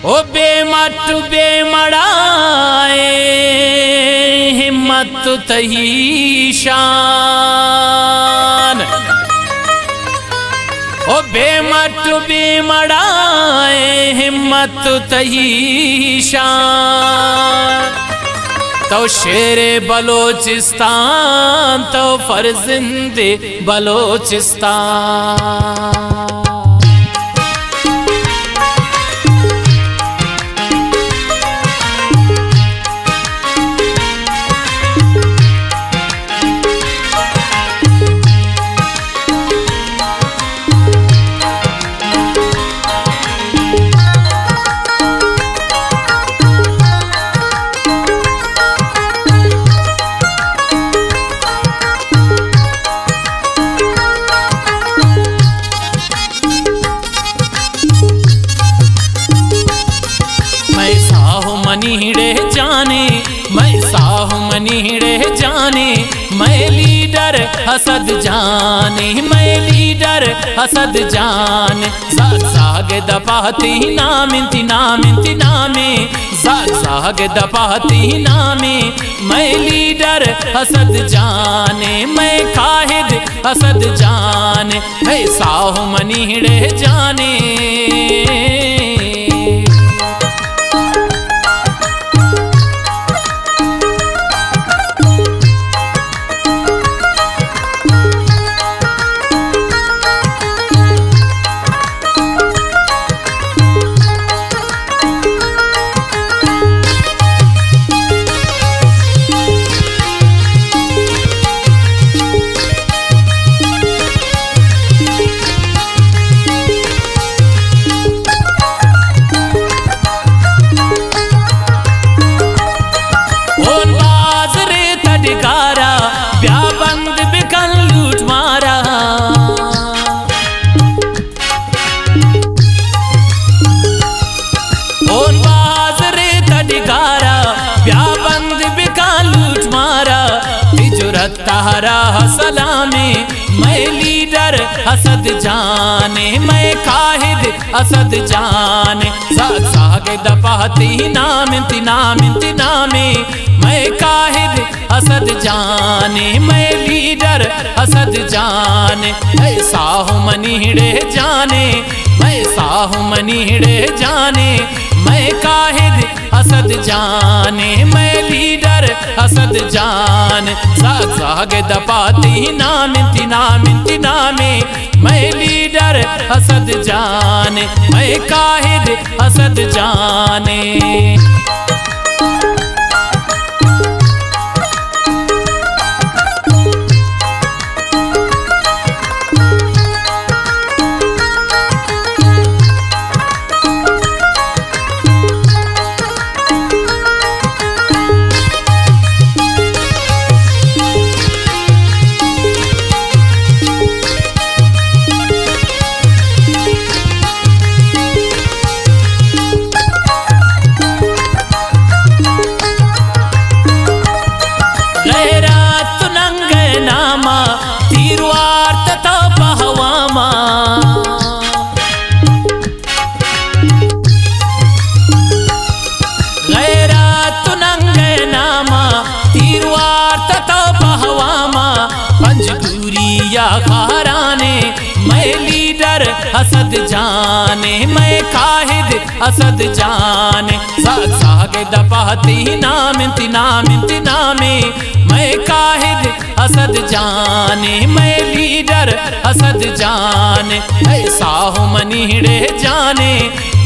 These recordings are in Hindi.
ओ बेमट बेमड़ाए हिम्मत तही शान। ओ बेमट बेमड़ाए हिम्मत तही शान। तो शेरे बलोचिस्तान तो फर्जिंदे बलोचिस्तान। मनीड़े जाने मैं साहू मनीड़े जाने मैं लीडर हसद जाने मैं लीडर हसद जाने। जाग जाग दपाती नामिंती नामिंती नामे जाग जाग दपाती नामे मैं लीडर हसद जाने मैं काहिद हसद जाने मैं साहू मनीड़े जाने। ब्याबंद बिकन लूट मारा ओन बाजरे तड़कारा ब्याबंद बिकन लूट मारा। जुरत तहरा सलामे मैं लीडर हसद जाने मैं काहिद हसद जाने। साग साग दपाती नामिंती नामिंती नामे मैं काहिद हसद जाने मैं लीडर हसद जाने। मैं साहू मनीड़े जाने मैं साहू मनीड़े जाने मैं काहिद हसद जाने मैं लीडर हसद जाने। साग साग दपाती नामिंती नामिंती नामे मैं लीडर हसद जाने मैं काहिद हसद जाने। तिरुवार्त तो पहवामा गैरत नंगे नामा तिरुवार्त तो पहवामा। पंजगुरिया खाराने मैं लीडर हसद जाने मैं काहिद हसद जाने। साग साग दपाती नामिंती नामिंती नामे मैं काहिद हसद जाने मैं लीडर हसद जाने। मैं साहू मनीड़े जाने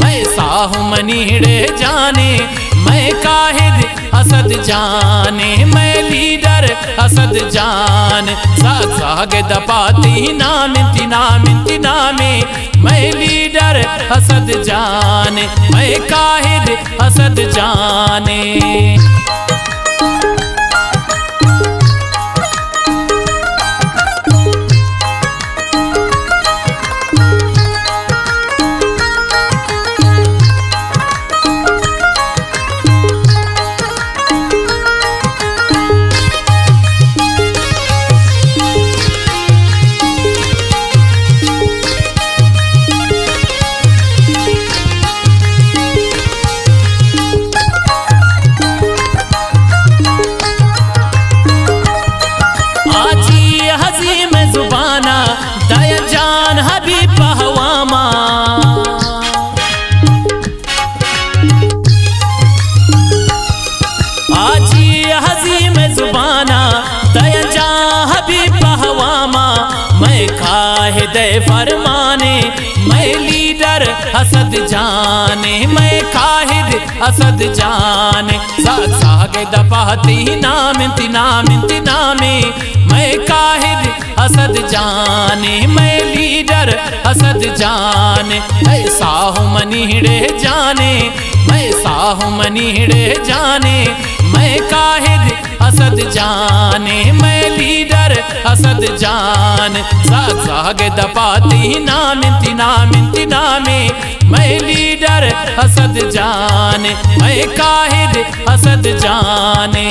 मैं साहू मनीड़े जाने मैं काहिद हसद जाने मैं लीडर हसद जाने। साग साग दपाती नामिंती नामिंती नामे मैं लीडर हसद जाने मैं काहिद हसद जाने। मैं लीडर असद जाने, मैं काहिद असद जाने। सागे दपाती नाम नामे मैं काहिद असद जाने, मैं लीडर असद जाने। ऐसा हूँ मनीड़े जाने, मैं साहू मनीड़े जाने, मैं काहिद असद जाने, मैं लीडर असद जान। सागे दपाती नाम नामे मैं लीडर असद जाने, मैं काहिद असद जाने।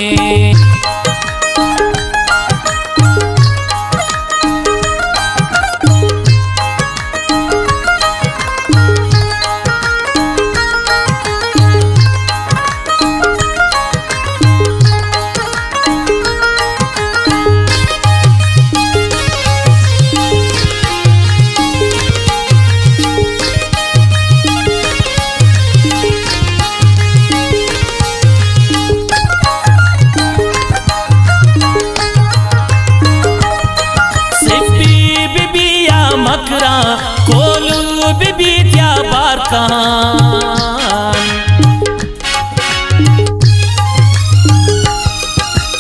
मकरा कोलू बीबी त्या बारकान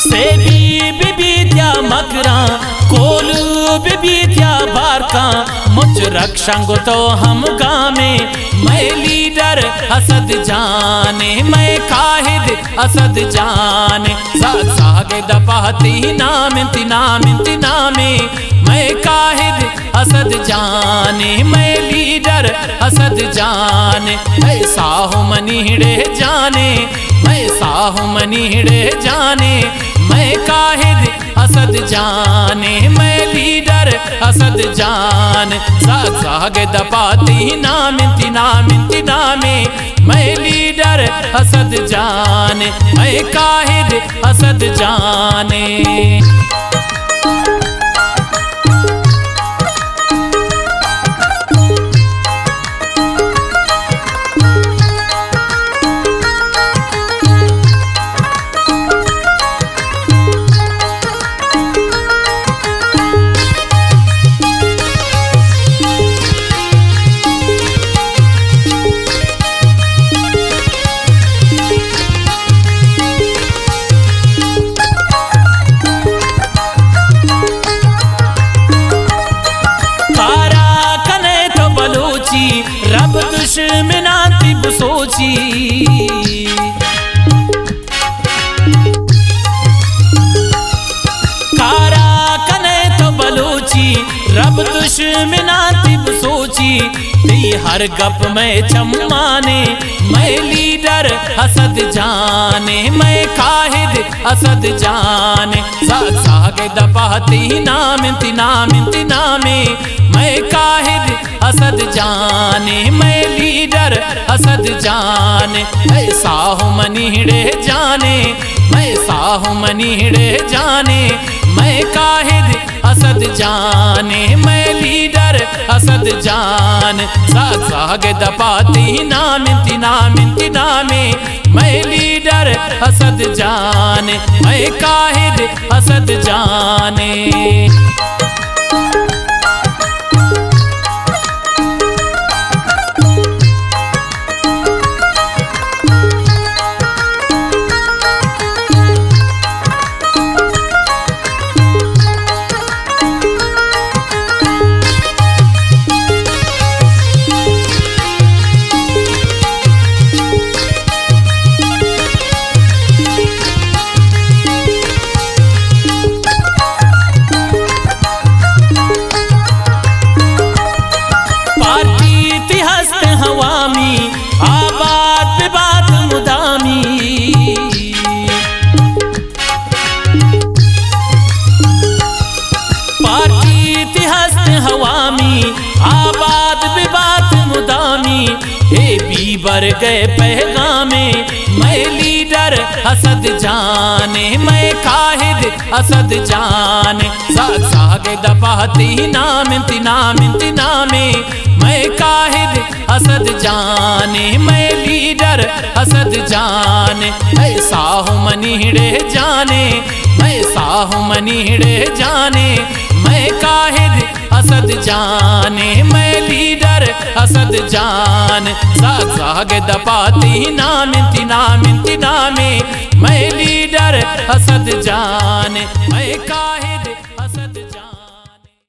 से बीबी त्या मकरा कोलू बीबी त्या बारका। मुझ रक्षांगो तो हम गामे, मैं लीडर असद जाने, मैं काहिद असद जाने। सागे दपाती नाम नामे मैं काहिद असद जाने, मैं लीडर असद जाने। ऐसा हूँ मनीड़े जाने, मैं साहू मनीड़े जाने, मैं काहिद असद जाने, मैं लीडर असद जान। सागे दपाती नाम नामे मैं लीडर असद जाने, मैं काहिद असद जाने। रब दुश्मनाती सोची कारा कने तो बलोची, रब दुश्मनाती सोची। ती हर गप में चम्माने, मैं लीडर असद जाने, मैं काहिद असद जाने। सागे दपाती नाम नामे मैं काहिद असद जाने, मैं लीडर असद जाने। ऐसा हूँ मनीड़े जाने, मैं साहू मनीड़े जाने, मैं काहिद असद जाने, मैं लीडर असद जान। सागे दपाती नाम नामे मैं लीडर असद जाने, मैं काहिद असद जाने। आबाद बात मुदामी पार्टी इतिहास हवामी, आबाद बात मुदामी। हे बीबर गए पैगामे, मैं लीडर असद जाने, मैं काहिद असद जाने। सागे दपाती नाम नामे मैं काहिद असद जाने, मैं लीडर असद जाने। ऐसा हूँ मनीड़े जाने, मैं साहू मनीड़े जाने, मैं काहिद असद जाने, मैं लीडर असद जान। साग दपाती नाम इंतिनामे, मैं लीडर असद जान, मैं काहिद